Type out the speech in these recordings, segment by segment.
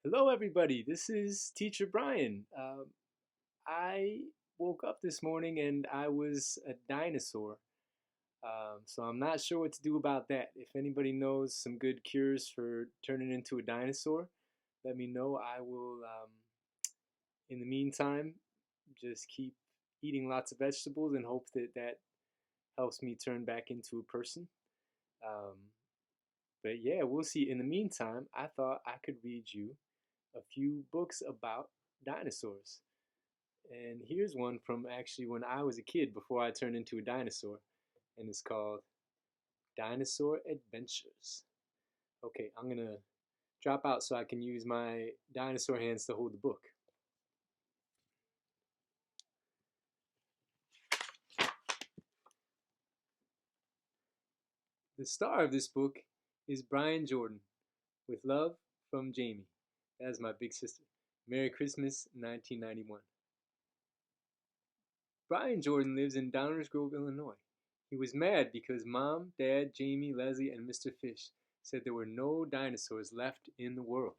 Hello, everybody. This is Teacher Brian. I woke up this morning and I was a dinosaur. So I'm not sure what to do about that. If anybody knows some good cures for turning into a dinosaur, let me know. I will, in the meantime, just keep eating lots of vegetables and hope that that helps me turn back into a person. Um, but yeah, we'll see. In the meantime, I thought I could read you a few books about dinosaurs. And here's one from actually when I was a kid before I turned into a dinosaur. And it's called Dinosaur Adventures. Okay, I'm going to drop out so I can use my dinosaur hands to hold the book. The star of this book is Brian Jordan, with love from Jamie. That's my big sister. Merry Christmas, 1991. Brian Jordan lives in Downers Grove, Illinois. He was mad because Mom, Dad, Jamie, Leslie, and Mr. Fish said there were no dinosaurs left in the world.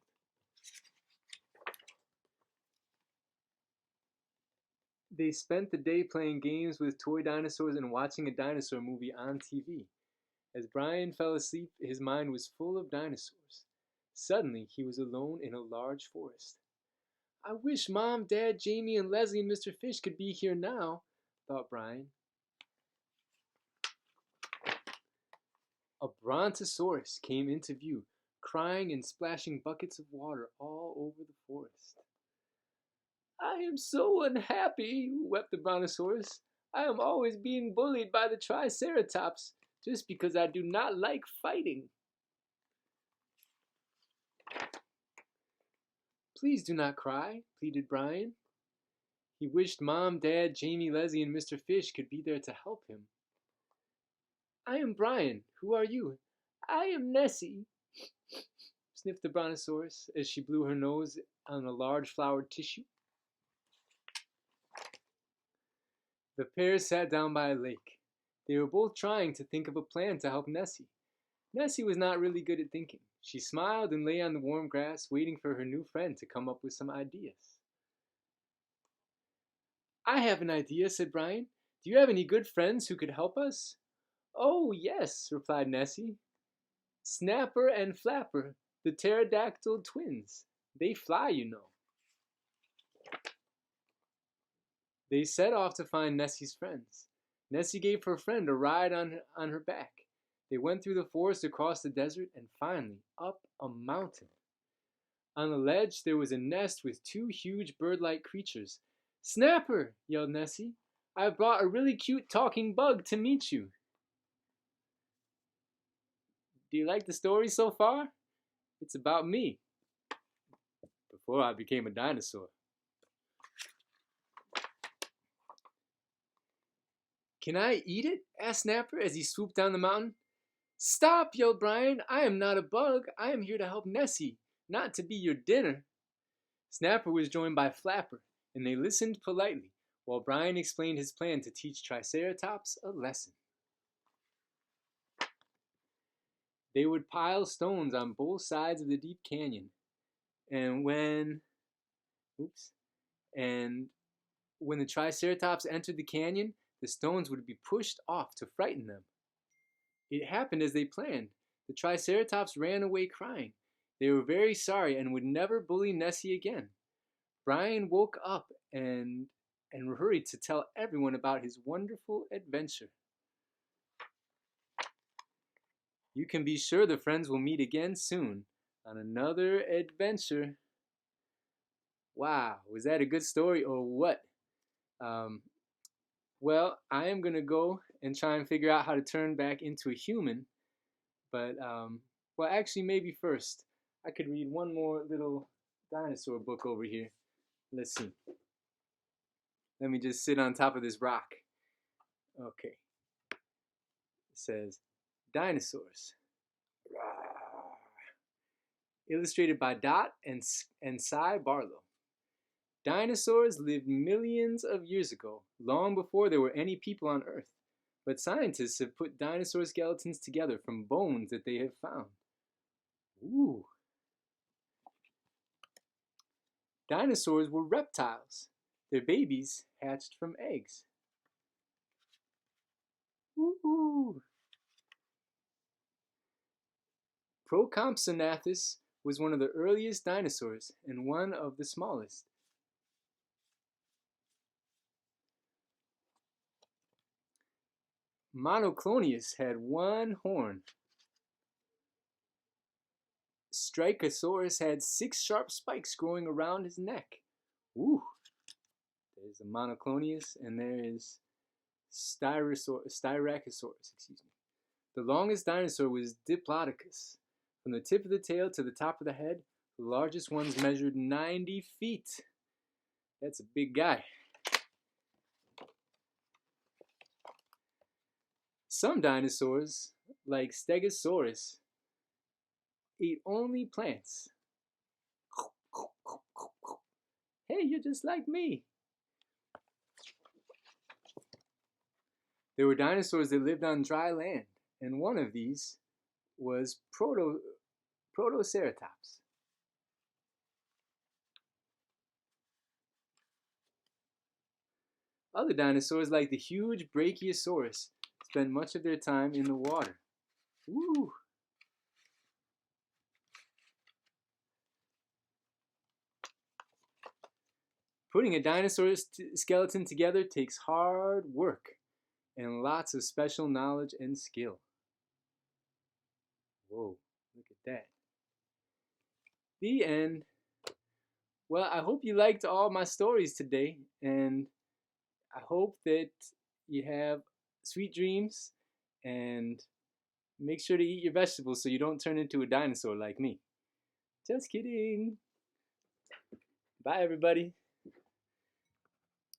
They spent the day playing games with toy dinosaurs and watching a dinosaur movie on TV. As Brian fell asleep, his mind was full of dinosaurs. Suddenly, he was alone in a large forest. I wish Mom, Dad, Jamie, and Leslie and Mr. Fish could be here now, thought Brian. A brontosaurus came into view, crying and splashing buckets of water all over the forest. I am so unhappy, wept the brontosaurus. I am always being bullied by the triceratops just because I do not like fighting. Please do not cry, pleaded Brian. He wished Mom, Dad, Jamie, Leslie, and Mr. Fish could be there to help him. I am Brian. Who are you? I am Nessie, sniffed the brontosaurus as she blew her nose on a large flowered tissue. The pair sat down by a lake. They were both trying to think of a plan to help Nessie. Nessie was not really good at thinking. She smiled and lay on the warm grass, waiting for her new friend to come up with some ideas. I have an idea, said Brian. Do you have any good friends who could help us? Oh, yes, replied Nessie. Snapper and Flapper, the pterodactyl twins. They fly, you know. They set off to find Nessie's friends. Nessie gave her friend a ride on her back. They went through the forest, across the desert, and finally up a mountain. On the ledge there was a nest with two huge bird-like creatures. Snapper, yelled Nessie. I brought a really cute talking bug to meet you. Do you like the story so far? It's about me, before I became a dinosaur. Can I eat it? Asked Snapper as he swooped down the mountain. Stop, yelled Brian. I am not a bug. I am here to help Nessie, not to be your dinner. Snapper was joined by Flapper, and they listened politely while Brian explained his plan to teach Triceratops a lesson. They would pile stones on both sides of the deep canyon, and oops, and when the Triceratops entered the canyon, the stones would be pushed off to frighten them. It happened as they planned. The Triceratops ran away crying. They were very sorry and would never bully Nessie again. Brian woke up and hurried to tell everyone about his wonderful adventure. You can be sure the friends will meet again soon on another adventure. Wow, was that a good story or what? Um, well, I am going to go and try and figure out how to turn back into a human. But, well, actually, maybe first, I could read one more little dinosaur book over here. Let's see. Let me just sit on top of this rock. Okay. It says, Dinosaurs. Illustrated by Dot and Cy Barlow. Dinosaurs lived millions of years ago, long before there were any people on Earth. But scientists have put dinosaur skeletons together from bones that they have found. Ooh. Dinosaurs were reptiles. Their babies hatched from eggs. Woo-hoo. Procompsognathus was one of the earliest dinosaurs and one of the smallest. Monoclonius had one horn. Strichosaurus had 6 sharp spikes growing around his neck. Ooh. There's a Monoclonius, and there is Styracosaurus. Excuse me. The longest dinosaur was Diplodocus. From the tip of the tail to the top of the head, the largest ones measured 90 feet. That's a big guy. Some dinosaurs, like Stegosaurus, ate only plants. Hey, you're just like me. There were dinosaurs that lived on dry land, and one of these was Protoceratops. Other dinosaurs, like the huge Brachiosaurus, spent much of their time in the water. Woo! Putting a dinosaur skeleton together takes hard work and lots of special knowledge and skill. Whoa, look at that. The end. Well, I hope you liked all my stories today, and I hope that you have sweet dreams, and make sure to eat your vegetables so you don't turn into a dinosaur like me. Just kidding. Bye, everybody.